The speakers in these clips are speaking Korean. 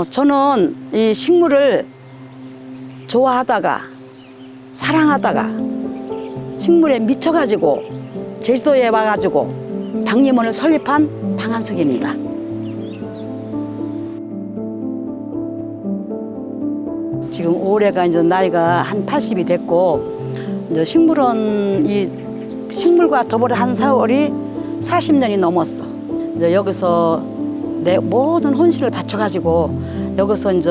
저는 이 식물을 좋아하다가 사랑하다가 식물에 미쳐가지고 제주도에 와가지고 박림원을 설립한 방한숙입니다. 지금 올해가 이제 나이가 한 80이 됐고 이제 식물원 이 식물과 더불어 한 세월이 40년이 넘었어. 이제 여기서 내 모든 혼신을 바쳐가지고 여기서 이제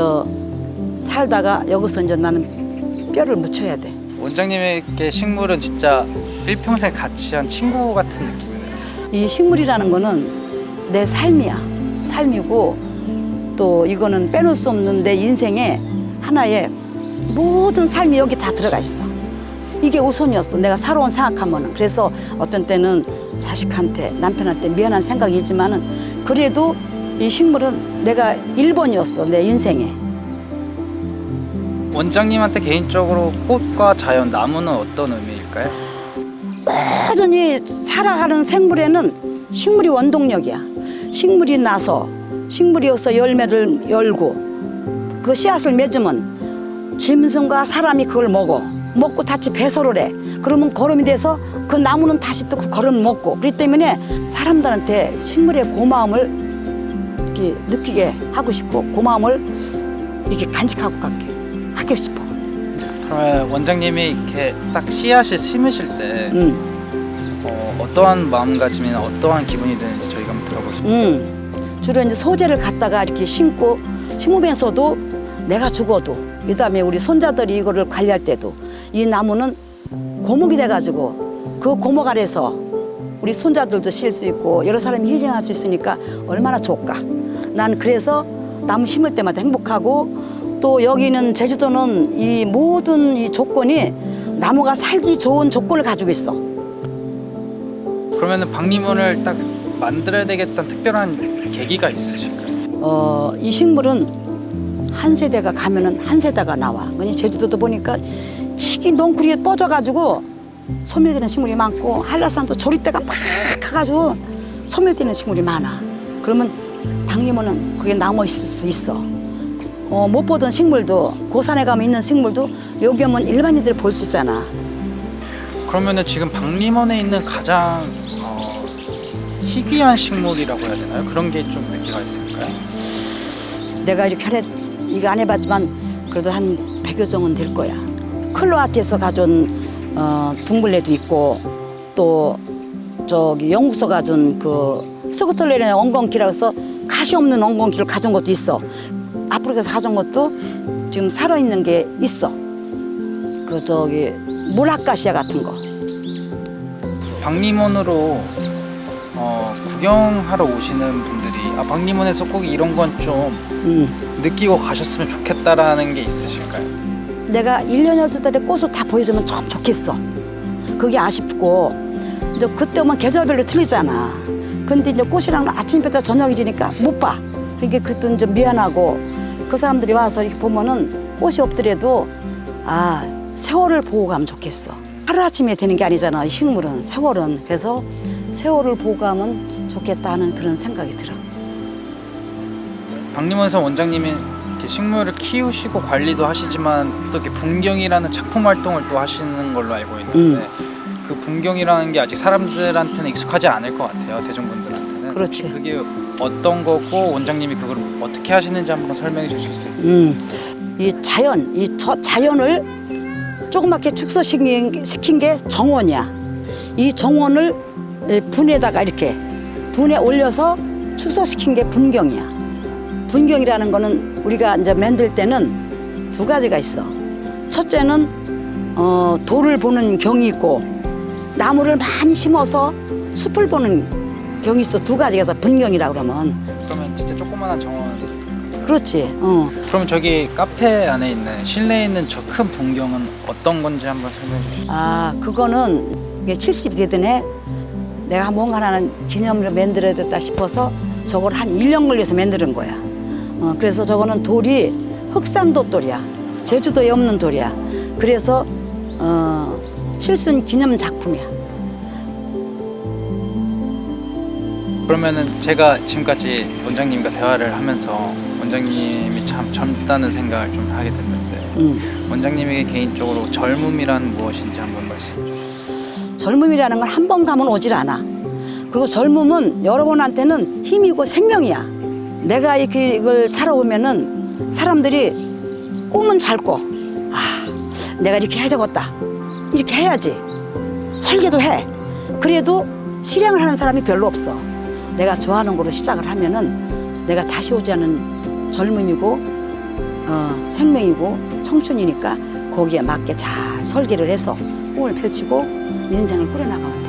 살다가 여기서 이제 나는 뼈를 묻혀야 돼. 원장님에게 식물은 진짜 일평생 같이 한 친구 같은 느낌이네요. 이 식물이라는 거는 내 삶이야. 삶이고 또 이거는 빼놓을 수 없는 내 인생의 하나의 모든 삶이 여기 다 들어가 있어. 이게 우선이었어. 내가 살아온 생각하면은. 그래서 어떤 때는 자식한테 남편한테 미안한 생각이 있지만은 그래도 이 식물은 내가 1번이었어. 내 인생에. 원장님한테 개인적으로 꽃과 자연, 나무는 어떤 의미일까요? 모든 이 살아가는 생물에는 식물이 원동력이야. 식물이 나서 식물이어서 열매를 열고 그 씨앗을 맺으면 짐승과 사람이 그걸 먹고 다시 배설을 해. 그러면 거름이 돼서 그 나무는 다시 또 그 거름을 먹고. 그렇기 때문에 사람들한테 식물의 고마움을 이렇게 느끼게 하고 싶고 고마움을 이렇게 간직하고 하고 싶어. 그러면 원장님이 이렇게 딱 씨앗을 심으실 때 어떠한 마음가짐이나 어떠한 기분이 드는지 저희가 한번 들어볼 수 있어요? 주로 이제 소재를 갖다가 이렇게 심으면서도 내가 죽어도 그다음에 우리 손자들이 이거를 관리할 때도 이 나무는 고목이 돼가지고 그 고목 아래서 우리 손자들도 쉴 수 있고 여러 사람이 힐링할 수 있으니까 얼마나 좋을까. 난 그래서 나무 심을 때마다 행복하고 또 여기는 제주도는 이 모든 이 조건이 나무가 살기 좋은 조건을 가지고 있어. 그러면은 박림원을 딱 만들어야 되겠다는 특별한 계기가 있으실까요? 이 식물은 한 세대가 가면은 한 세대가 나와. 제주도도 보니까 치기 넝쿨이 뻗어가지고 소멸되는 식물이 많고 한라산도 조리대가 막 가가지고 소멸되는 식물이 많아. 그러면 박림원은 그게 남아 있을 수도 있어. 못 보던 식물도 고산에 가면 있는 식물도 여기 오면 일반인들이 볼 수 있잖아. 그러면은 지금 박림원에 있는 가장 희귀한 식물이라고 해야 되나요? 그런 게 좀 몇 개가 있을까요? 내가 이렇게 이거 안 해봤지만 그래도 한 100여 종은 될 거야. 클로아트에서 가져온 둥글레도 있고 또 저기 영국서 가져온 그 스코틀랜드의 엉겅퀴라고 해서 가시 없는 엉겅퀴를 가져온 것도 있어. 아프리카에서 가져온 것도 지금 살아있는 게 있어. 그 저기 몰아카시아 같은 거. 박림원으로 구경하러 오시는 분들이 박림원에서 꼭 이런 건 좀 느끼고 가셨으면 좋겠다라는 게 있으실까요? 내가 1년 12달에 꽃을 다 보여주면 참 좋겠어. 그게 아쉽고 이제 그때 오면 계절별로 틀리잖아. 근데 이제 꽃이랑 아침부터 저녁이 지니까 못 봐. 그러니까 그때 좀 미안하고 그 사람들이 와서 이렇게 보면은 꽃이 없더라도 세월을 보고 가면 좋겠어. 하루아침에 되는 게 아니잖아. 이 식물은 세월은. 그래서 세월을 보고 가면 좋겠다 하는 그런 생각이 들어. 박림원에서 원장님이 이렇게 식물을 키우시고 관리도 하시지만 또 이렇게 분경이라는 작품 활동을 또 하시는 걸로 알고 있는데 그 분경이라는 게 아직 사람들한테는 익숙하지 않을 것 같아요. 대중분들한테는. 그렇지. 그게 어떤 거고 원장님이 그걸 어떻게 하시는지 한번 설명해 주실 수 있어요? 이 자연을 조그맣게 축소시킨 게 정원이야. 이 정원을 분에다가 이렇게 분에 올려서 축소시킨 게 분경이야. 분경이라는 거는 우리가 이제 만들 때는 두 가지가 있어. 첫째는 돌을 보는 경이 있고 나무를 많이 심어서 숲을 보는 경이 있어. 두 가지가 있어. 분경이라고 그러면. 그러면 진짜 조그만한 정원. 그렇지. 그럼 저기 카페 안에 있는 실내에 있는 저 큰 분경은 어떤 건지 한번 설명해 주시죠. 그거는 이게 70이 되던 해 내가 뭔가 하나는 기념으로 만들어야 됐다 싶어서 저걸 한 1년 걸려서 만드는 거야. 그래서 저거는 돌이 흑산도 돌이야. 제주도에 없는 돌이야. 그래서 칠순 기념 작품이야. 그러면은 제가 지금까지 원장님과 대화를 하면서 원장님이 참 젊다는 생각을 좀 하게 됐는데 원장님에게 개인적으로 젊음이란 무엇인지 한번 말씀해 주세요. 젊음이라는 건 한 번 가면 오질 않아. 그리고 젊음은 여러분한테는 힘이고 생명이야. 내가 이렇게 이걸 살아오면은 사람들이 꿈은 잘 꿔. 내가 이렇게 해야 되겠다. 이렇게 해야지. 설계도 해. 그래도 실행을 하는 사람이 별로 없어. 내가 좋아하는 거로 시작을 하면은 내가 다시 오지 않은 젊음이고 생명이고 청춘이니까 거기에 맞게 잘 설계를 해서 꿈을 펼치고 인생을 꾸려나가면 돼.